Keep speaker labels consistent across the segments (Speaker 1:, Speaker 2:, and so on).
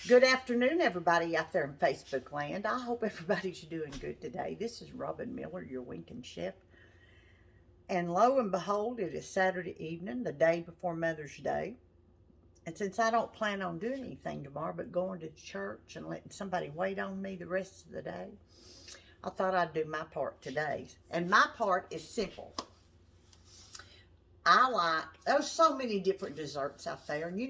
Speaker 1: Good afternoon, everybody out there in Facebook land. I hope everybody's doing good today. This is Robin Miller, your Winkin chef. And lo and behold, it is Saturday evening, the day before Mother's Day. And since I don't plan on doing anything tomorrow but going to church and letting somebody wait on me the rest of the day, I thought I'd do my part today. And my part is simple. There's so many different desserts out there, and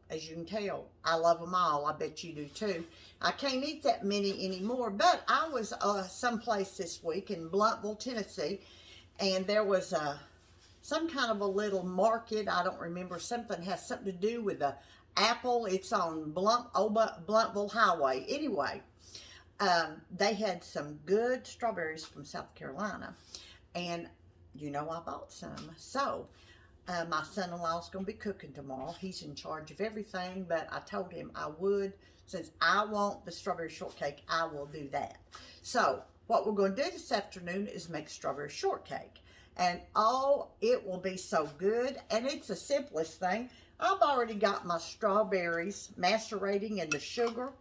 Speaker 1: as you can tell, I love them all. I bet you do too. I can't eat that many anymore, but I was someplace this week in Bluntville, Tennessee, and there was some kind of a little market. I don't remember. Something has something to do with the apple. It's on Bluntville Highway. Anyway, they had some good strawberries from South Carolina, and I bought some. So my son-in-law's going to be cooking tomorrow. He's in charge of everything, but I told him I would. Since I want the strawberry shortcake, I will do that. So what we're going to do this afternoon is make strawberry shortcake. And it will be so good. And it's the simplest thing. I've already got my strawberries macerating in the sugar.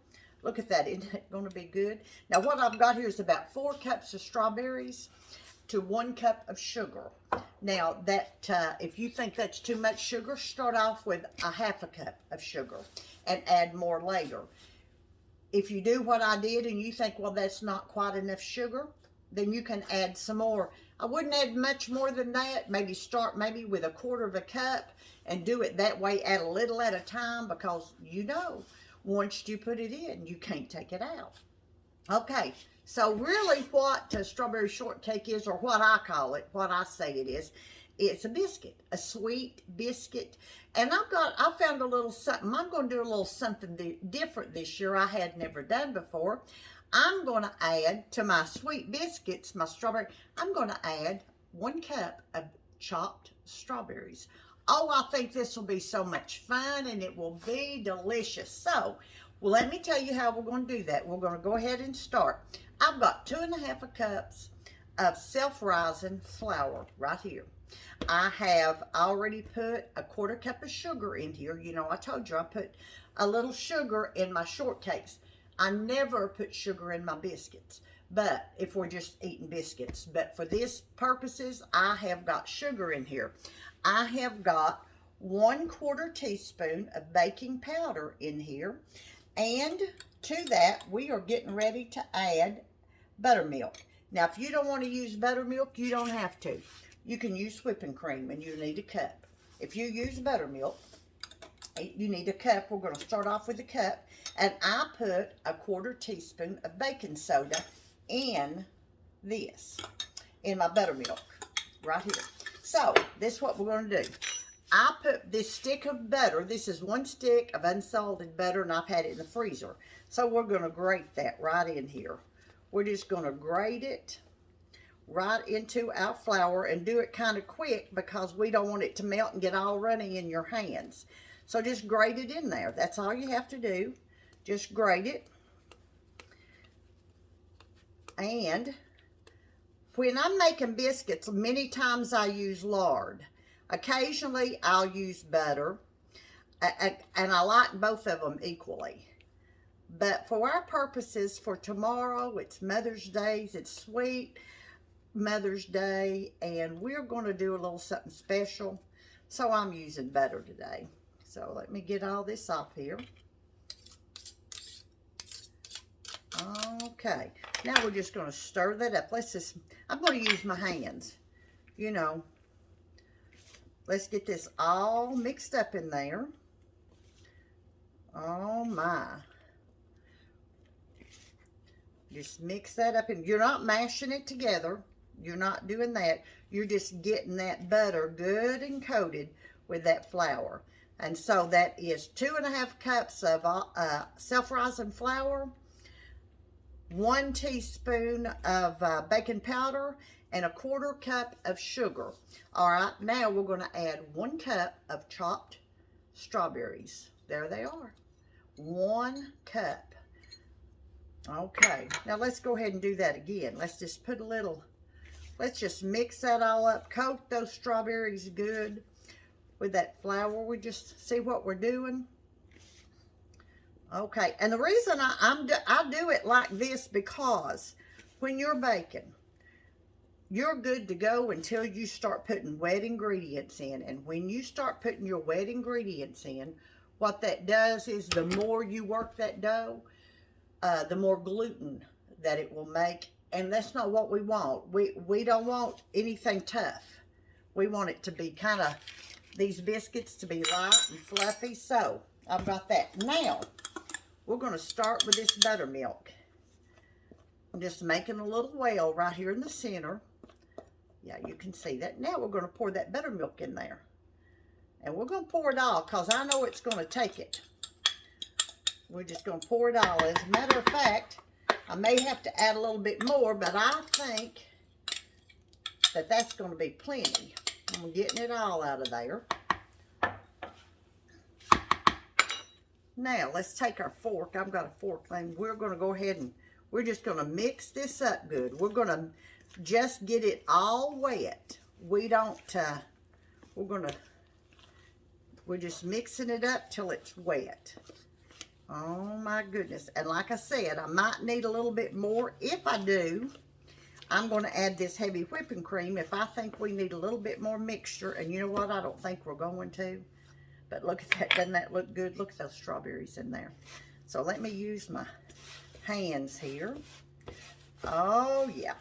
Speaker 1: Look at that. Isn't it going to be good? Now what I've got here is about 4 cups of strawberries to 1 cup of sugar. Now that if you think that's too much sugar, start off with a 1/2 cup of sugar and add more later. If you do what I did and you think, well, that's not quite enough sugar, then you can add some more. I wouldn't add much more than that. Maybe start with 1/4 cup and do it that way, add a little at a time, because once you put it in, you can't take it out. Okay, so really what strawberry shortcake is, or what I call it, what I say it is, it's a biscuit, a sweet biscuit. And I found a little something. I'm going to do a little something different this year I had never done before. I'm going to add to my sweet biscuits, my strawberry, I'm going to add 1 cup of chopped strawberries. Oh, I think this will be so much fun, and it will be delicious. So, well, let me tell you how we're going to do that. We're going to go ahead and start. I've got 2½ cups of self-rising flour right here. I have already put a 1/4 cup of sugar in here. I told you I put a little sugar in my shortcakes. I never put sugar in my biscuits, but if we're just eating biscuits. But for this purposes, I have got sugar in here. I have got 1/4 teaspoon of baking powder in here. And to that, we are getting ready to add buttermilk. Now, if you don't want to use buttermilk, you don't have to. You can use whipping cream, and you need a cup. If you use buttermilk, you need a cup. We're going to start off with a cup. And I put a 1/4 teaspoon of baking soda in my buttermilk right here. So, this is what we're going to do. I put this stick of butter. This is 1 stick of unsalted butter, and I've had it in the freezer. So we're going to grate that right in here. We're just going to grate it right into our flour, and do it kind of quick because we don't want it to melt and get all runny in your hands. So just grate it in there. That's all you have to do. Just grate it. And when I'm making biscuits, many times I use lard. Occasionally, I'll use butter, and I like both of them equally. But for our purposes, for tomorrow, it's Mother's Day. It's sweet Mother's Day, and we're going to do a little something special. So I'm using butter today. So let me get all this off here. Okay, now we're just going to stir that up. I'm going to use my hands, Let's get this all mixed up in there. Oh my. Just mix that up, and you're not mashing it together. You're not doing that. You're just getting that butter good and coated with that flour. And so that is 2½ cups of self-rising flour, 1 teaspoon of baking powder, and a 1/4 cup of sugar. All right, now we're going to add 1 cup of chopped strawberries. There they are. 1 cup. Okay, now let's go ahead and do that again. Let's just let's just mix that all up. Coat those strawberries good with that flour. We just see what we're doing. Okay, and the reason I do it like this because when you're baking, you're good to go until you start putting wet ingredients in. And when you start putting your wet ingredients in, what that does is the more you work that dough, the more gluten that it will make. And that's not what we want. We don't want anything tough. We want it to be kind of, these biscuits to be light and fluffy. So I've got that. Now, we're going to start with this buttermilk. I'm just making a little well right here in the center. Yeah, you can see that. Now we're going to pour that buttermilk in there. And we're going to pour it all because I know it's going to take it. We're just going to pour it all. As a matter of fact, I may have to add a little bit more, but I think that that's going to be plenty. I'm getting it all out of there. Now, let's take our fork. I've got a fork thing. We're going to go ahead and we're just going to mix this up good. We're going to just get it all wet. We don't, we're just mixing it up till it's wet. Oh my goodness. And like I said, I might need a little bit more. If I do, I'm going to add this heavy whipping cream if I think we need a little bit more mixture. And you know what? I don't think we're going to. But look at that. Doesn't that look good? Look at those strawberries in there. So let me use my hands here. Oh, yeah.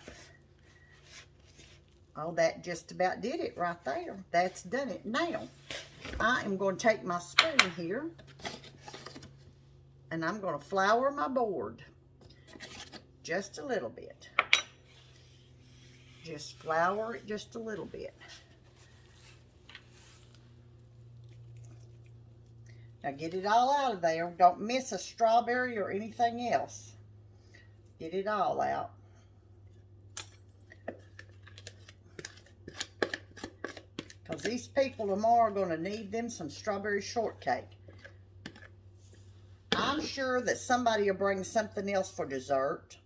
Speaker 1: Oh, that just about did it right there. That's done it. Now, I am going to take my spoon here, and I'm going to flour my board just a little bit. Just flour it just a little bit. Now get it all out of there. Don't miss a strawberry or anything else. Get it all out. Because these people tomorrow are going to need them some strawberry shortcake. I'm sure that somebody will bring something else for dessert.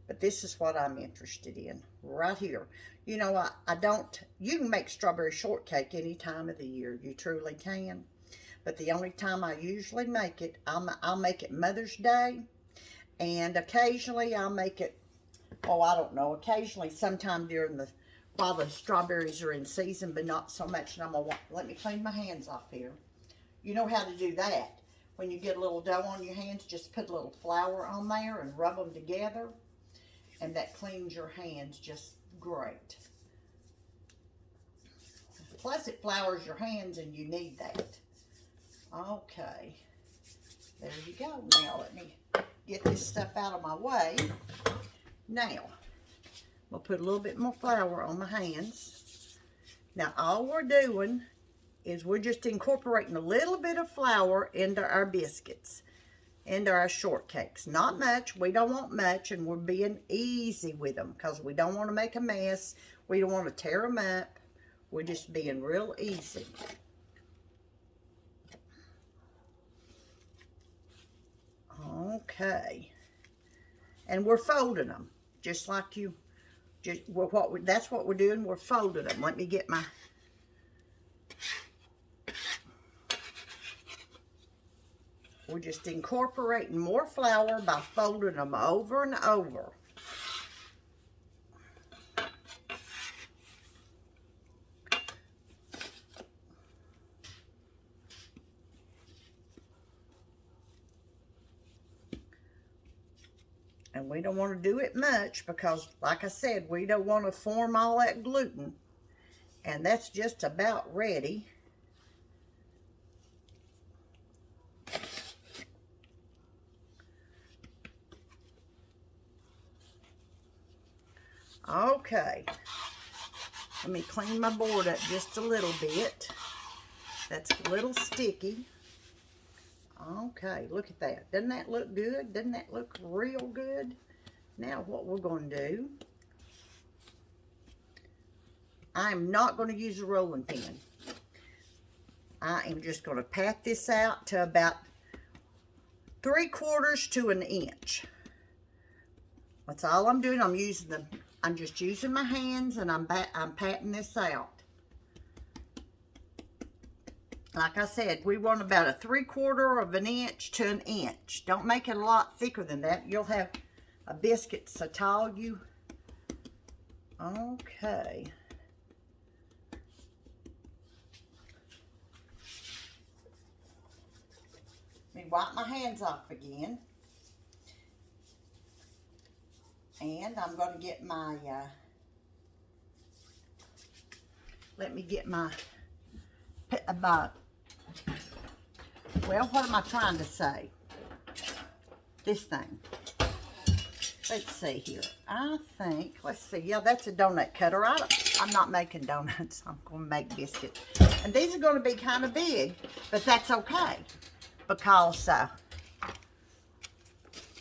Speaker 1: But this is what I'm interested in. Right here. You know, I don't... You can make strawberry shortcake any time of the year. You truly can. But the only time I usually make it, I'll make it Mother's Day. And occasionally I'll make it, oh, I don't know, occasionally sometime during the, while the strawberries are in season, but not so much. And I'm going to, let me clean my hands off here. You know how to do that. When you get a little dough on your hands, just put a little flour on there and rub them together. And that cleans your hands just great. Plus it flours your hands and you need that. Okay, there you go. Now let me get this stuff out of my way. Now, we'll put a little bit more flour on my hands. Now all we're doing is we're just incorporating a little bit of flour into our biscuits, into our shortcakes. Not much, we don't want much, and we're being easy with them because we don't want to make a mess. We don't want to tear them up. We're just being real easy. Okay, and we're folding them just like you. That's what we're doing. We're folding them. Let me get my. We're just incorporating more flour by folding them over and over. And we don't want to do it much because, like I said, we don't want to form all that gluten. And that's just about ready. Okay. Let me clean my board up just a little bit. That's a little sticky. Okay, look at that. Doesn't that look good? Doesn't that look real good? Now what we're going to do, I'm not going to use a rolling pin. I am just going to pat this out to about 3/4 to an inch. That's all I'm doing. I'm just using my hands and I'm patting this out. Like I said, we want about a 3/4 of an inch to an inch. Don't make it a lot thicker than that. You'll have a biscuit so tall you. Okay. Let me wipe my hands off again. And I'm going to get my, let me get my, well, what am I trying to say? This thing. Let's see here. I think, let's see. Yeah, that's a donut cutter. I'm not making donuts. I'm going to make biscuits. And these are going to be kind of big, but that's okay. Because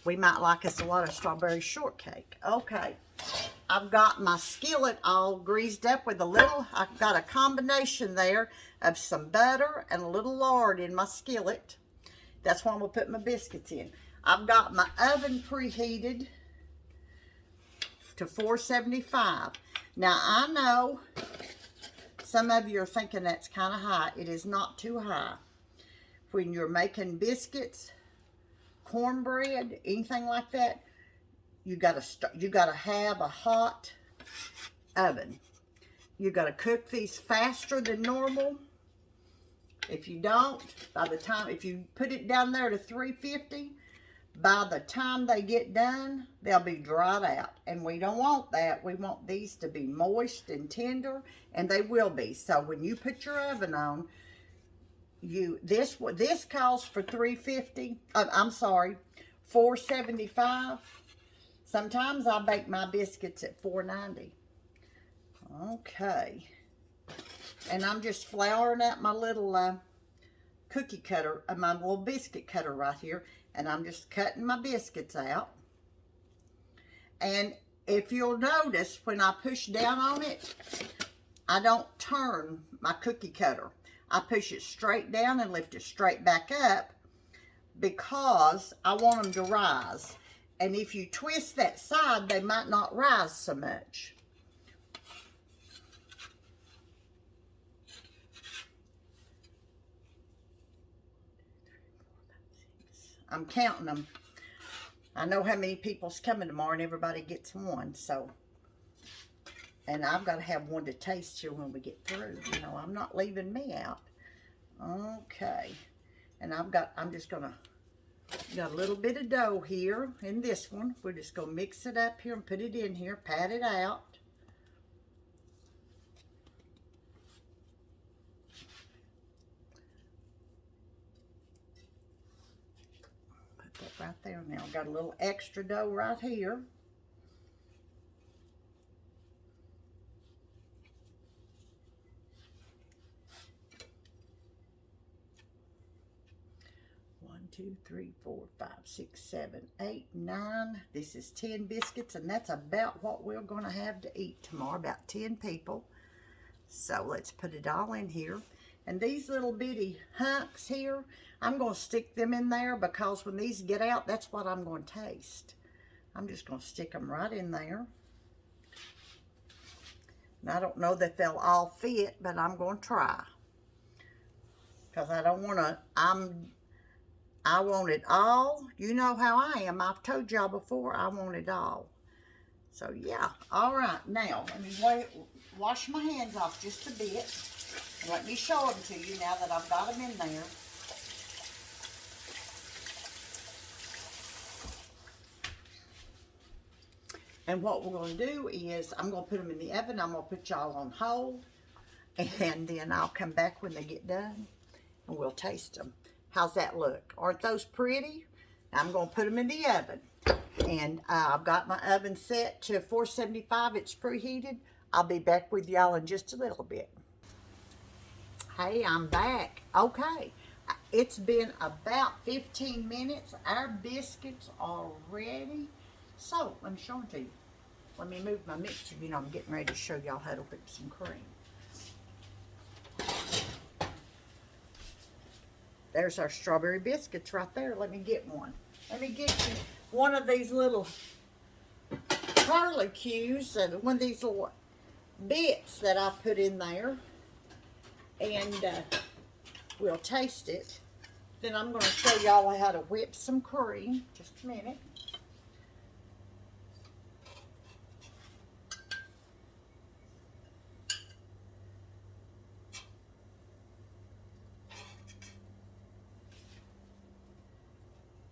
Speaker 1: we might like us a lot of strawberry shortcake. Okay. I've got my skillet all greased up with a little, I've got a combination there of some butter and a little lard in my skillet. That's what I'm going to put my biscuits in. I've got my oven preheated to 475. Now, I know some of you are thinking that's kind of high. It is not too high. When you're making biscuits, cornbread, anything like that, you gotta have a hot oven. You gotta cook these faster than normal. If you don't, if you put it down there to 350, by the time they get done, they'll be dried out. And we don't want that. We want these to be moist and tender, and they will be. So when you put your oven on, this calls for 350. I'm sorry, 475. Sometimes I bake my biscuits at 490. Okay. And I'm just flouring out my little cookie cutter, my little biscuit cutter right here. And I'm just cutting my biscuits out. And if you'll notice, when I push down on it, I don't turn my cookie cutter. I push it straight down and lift it straight back up because I want them to rise. And if you twist that side, they might not rise so much. I'm counting them. I know how many people's coming tomorrow and everybody gets one, so. And I've got to have one to taste here when we get through. You know, I'm not leaving me out. Okay. And I'm just going to, got a little bit of dough here in this one. We're just going to mix it up here and put it in here, pat it out. Put that right there now. Got a little extra dough right here. Two, three, four, five, six, seven, eight, 9. This is 10 biscuits, and that's about what we're going to have to eat tomorrow, about 10 people. So let's put it all in here. And these little bitty hunks here, I'm going to stick them in there because when these get out, that's what I'm going to taste. I'm just going to stick them right in there. And I don't know that they'll all fit, but I'm going to try. Because I don't want to, I want it all. You know how I am. I've told y'all before, I want it all. So, yeah. All right. Now, let me wash my hands off just a bit. And let me show them to you now that I've got them in there. And what we're going to do is, I'm going to put them in the oven. I'm going to put y'all on hold. And then I'll come back when they get done. And we'll taste them. How's that look? Aren't those pretty? I'm going to put them in the oven. And I've got my oven set to 475. It's preheated. I'll be back with y'all in just a little bit. Hey, I'm back. Okay. It's been about 15 minutes. Our biscuits are ready. So, let me show them to you. Let me move my mixer. You know, I'm getting ready to show y'all how to whip some cream. There's our strawberry biscuits right there. Let me get one. Let me get you one of these little curlicues, and one of these little bits that I put in there. And We'll taste it. Then I'm going to show y'all how to whip some cream. Just a minute.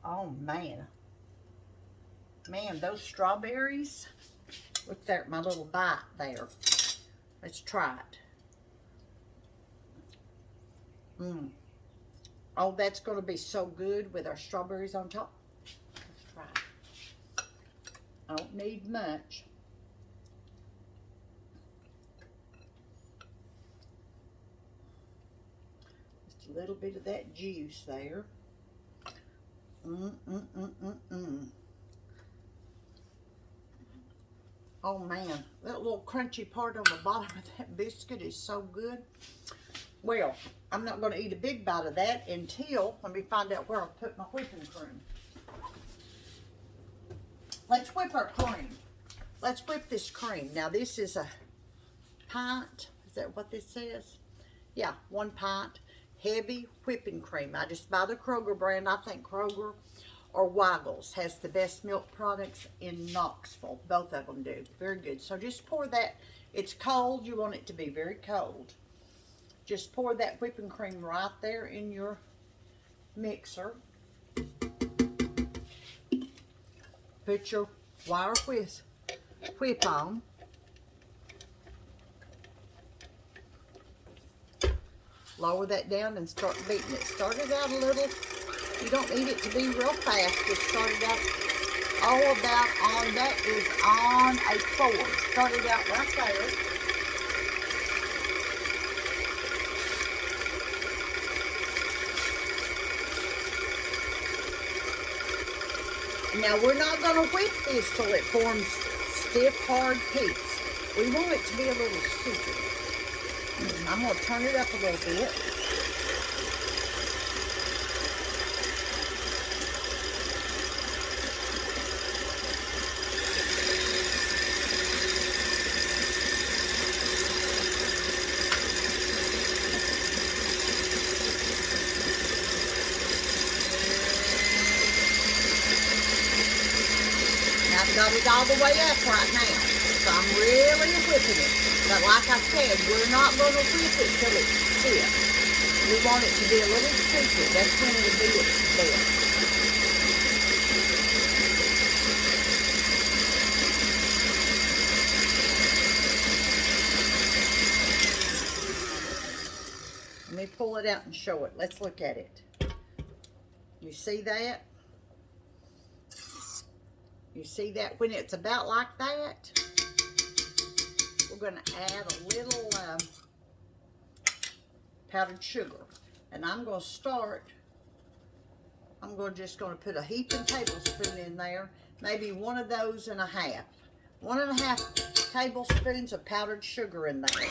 Speaker 1: Oh, man. Man, those strawberries. Look there at my little bite there. Let's try it. Oh, that's going to be so good with our strawberries on top. Let's try it. I don't need much. Just a little bit of that juice there. Oh man, that little crunchy part on the bottom of that biscuit is so good. Well, I'm not going to eat a big bite of that until, let me find out where I put my whipping cream. Let's whip our cream. Let's whip this cream. Now this is a pint. Is that what this says? Yeah, 1 pint. Heavy whipping cream. I just buy the Kroger brand. I think Kroger or Weigel's has the best milk products in Knoxville. Both of them do. Very good. So just pour that. It's cold. You want it to be very cold. Just pour that whipping cream right there in your mixer. Put your wire whip on. Lower that down and start beating it. Start it out a little. You don't need it to be real fast. Just start it out all about on, that is on a 4. Start it out right there. Now we're not going to whip this till it forms stiff, hard peaks. We want it to be a little soupy. I'm going to turn it up a little bit. Now I've got it all the way up right now, so I'm really whipping it. But like I said, we're not going to whip it till it's stiff. We want it to be a little soupy. That's when it'll be its best. Let me pull it out and show it. Let's look at it. You see that? You see that? When it's about like that, we're going to add a little powdered sugar. And I'm going to start, just going to put a heaping tablespoon in there, maybe 1 of those and a half. 1.5 tablespoons of powdered sugar in there.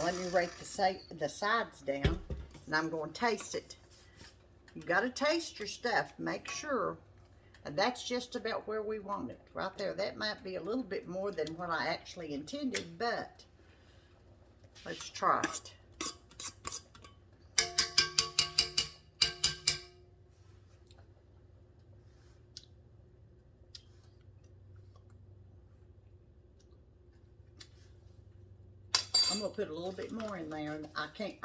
Speaker 1: Let me rake the sides down, and I'm going to taste it. You got to taste your stuff. Make sure. And that's just about where we want it. Right there. That might be a little bit more than what I actually intended, but let's try it. I'm going to put a little bit more in there. I'm going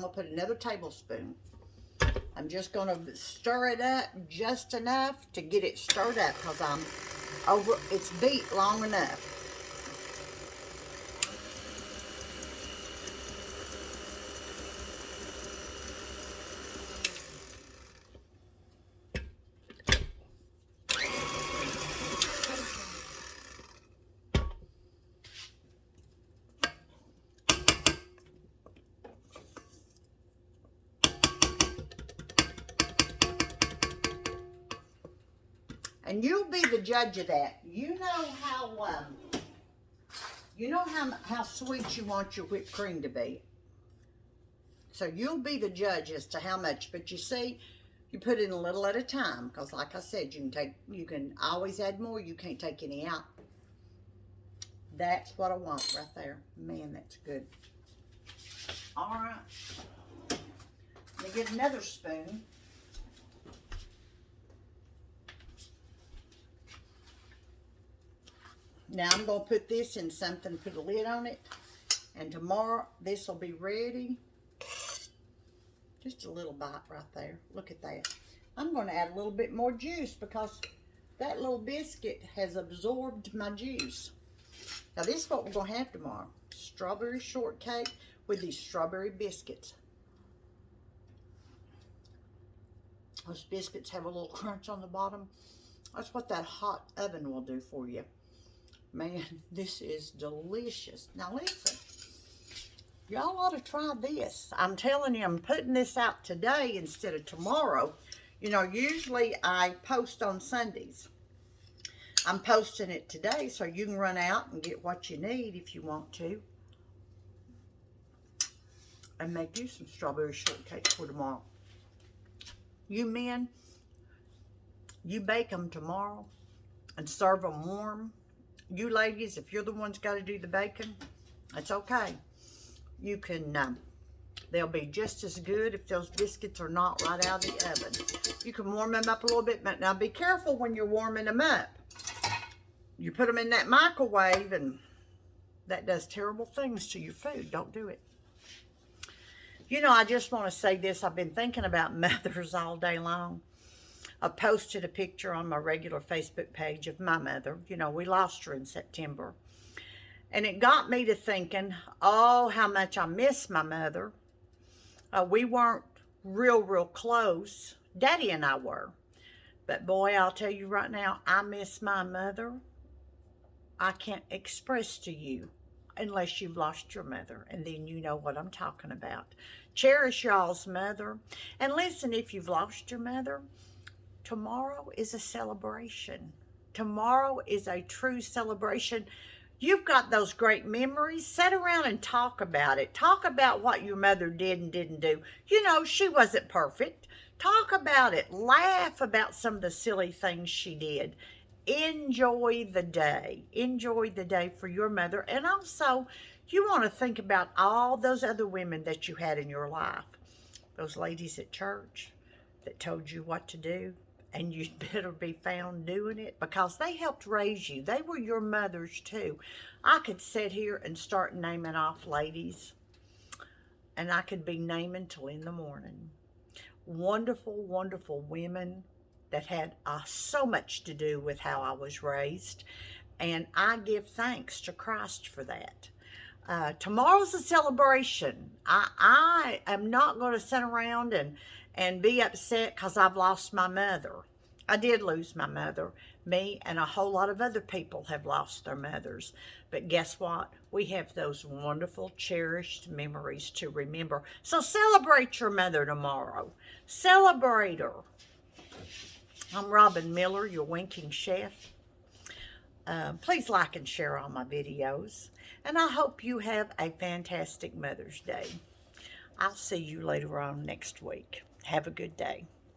Speaker 1: to put another tablespoon. I'm just going to stir it up just enough to get it stirred up because it's beat long enough. And you'll be the judge of that. You know how sweet you want your whipped cream to be. So you'll be the judge as to how much. But you see, you put in a little at a time, because like I said, you can always add more. You can't take any out. That's what I want right there. Man, that's good. All right. Let me get another spoon. Now I'm going to put this in something, put a lid on it. And tomorrow this will be ready. Just a little bite right there. Look at that. I'm going to add a little bit more juice because that little biscuit has absorbed my juice. Now this is what we're going to have tomorrow. Strawberry shortcake with these strawberry biscuits. Those biscuits have a little crunch on the bottom. That's what that hot oven will do for you. Man, this is delicious. Now listen, y'all ought to try this. I'm telling you, I'm putting this out today instead of tomorrow. You know, usually I post on Sundays. I'm posting it today so you can run out and get what you need if you want to. And make you some strawberry shortcake for tomorrow. You men, you bake them tomorrow and serve them warm. You ladies, if you're the ones got to do the baking, it's okay. You can, they'll be just as good if those biscuits are not right out of the oven. You can warm them up a little bit. Now be careful when you're warming them up. You put them in that microwave and that does terrible things to your food. Don't do it. You know, I just want to say this. I've been thinking about mothers all day long. I posted a picture on my regular Facebook page of my mother. You know, we lost her in September. And it got me to thinking, oh, how much I miss my mother. We weren't real close. Daddy and I were. But boy, I'll tell you right now, I miss my mother. I can't express to you unless you've lost your mother. And then you know what I'm talking about. Cherish y'all's mother. And listen, if you've lost your mother, tomorrow is a celebration. Tomorrow is a true celebration. You've got those great memories. Sit around and talk about it. Talk about what your mother did and didn't do. You know, she wasn't perfect. Talk about it. Laugh about some of the silly things she did. Enjoy the day. Enjoy the day for your mother. And also, you want to think about all those other women that you had in your life. Those ladies at church that told you what to do. And you'd better be found doing it because they helped raise you. They were your mothers too. I could sit here and start naming off ladies. And I could be naming till in the morning. Wonderful, wonderful women that had so much to do with how I was raised. And I give thanks to Christ for that. Tomorrow's a celebration. I am not going to sit around and be upset because I've lost my mother. I did lose my mother. Me and a whole lot of other people have lost their mothers. But guess what? We have those wonderful, cherished memories to remember. So celebrate your mother tomorrow. Celebrate her. I'm Robin Miller, your winking chef. Please like and share all my videos. And I hope you have a fantastic Mother's Day. I'll see you later on next week. Have a good day.